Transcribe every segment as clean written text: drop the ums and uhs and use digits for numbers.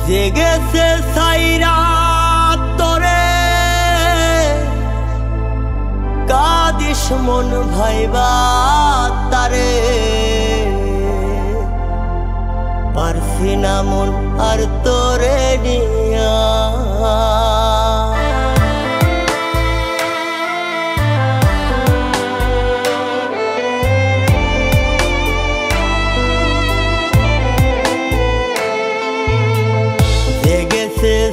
জেগেছে সাইরা তোরে কাদিস মন ভাইবা তারে পারছি না মন আর তোরে নিয়া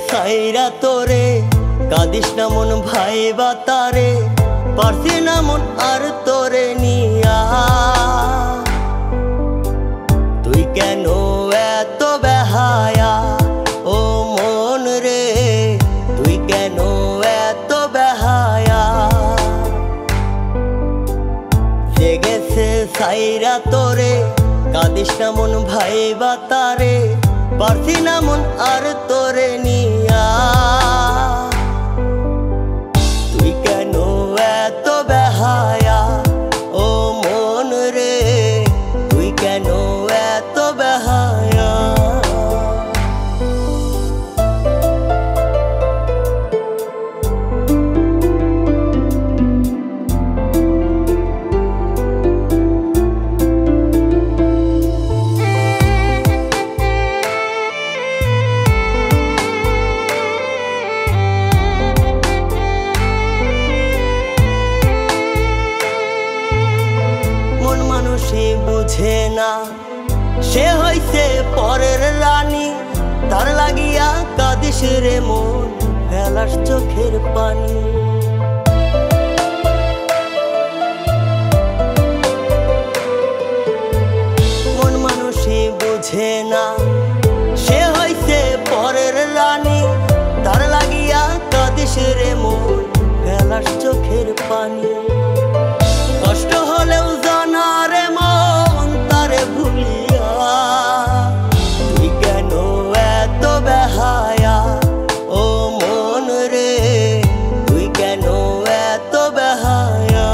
সাইরা তোরে কাদিস না মন ভাইবা তারে পারছি না মন আর তোরে নিয়া তুই কেন এত বেহায়া ও মন রে তুই কেন এত বেহায়া জেগেছে সাইরা তোরে কাদিস না মন ভাইবা তারে পারছি না মন আর তোরে নিয়া তুই কেন এত বেহায়া ও মন রে তুই কেন এত বেহায়া সে বুঝে না সে হইছে পরের রানী তার লাগিয়া কাদিস রে মন ফেলাস চোখের পানি মন মানুষই বুঝে না সে হইছে পরের রানী তার লাগিয়া কাদিস রে মন ফেলাস চোখের পানি কষ্ট হলেও জানা রে মন তারে ভুলিয়া তুই কেন এত বেহায়া ও মন রে তুই কেন এত বেহায়া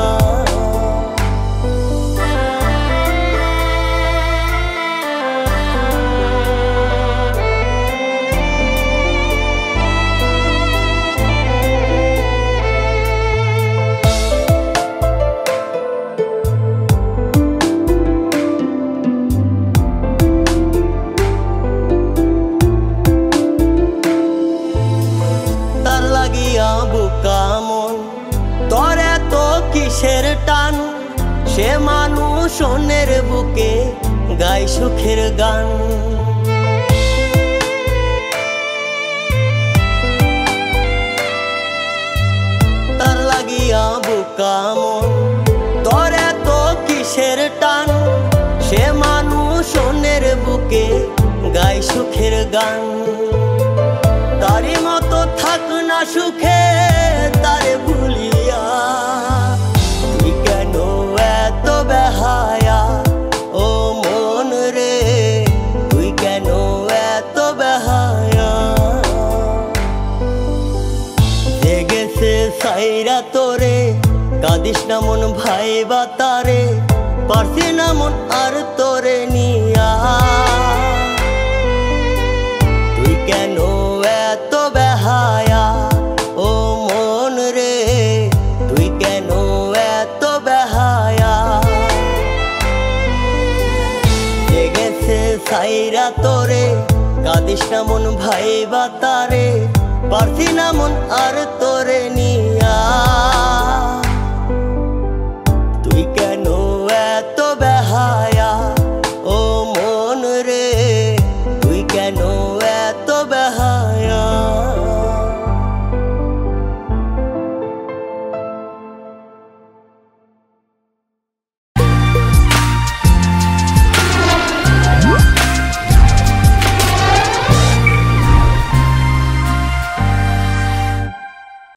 বুকামন তোর এত কিসের টান সে মানুষ অন্যের বুকে গায় সুখের গান তার লাগিয়া বুকামন তোর এত কিসের টান সে মানুষ অন্যের বুকে গায় সুখের গান তারি মতো থাক না সুখে তারে ভুলিয়া তুই কেন এত বেহায়া ও মন রে তুই কেন এত বেহায়া জেগেছে সাইরা তোরে কাদিস না মন ভাইবা তারে পারছি না মন আর তোরে নিয়া তুই কেন এত বেহায়া ও মন রে তুই কেন এত বেহায়া জেগেছে সাইরা তোরে কাদিস না মন ভাইবা তারে পারছি না মন আর তোরে নিয়া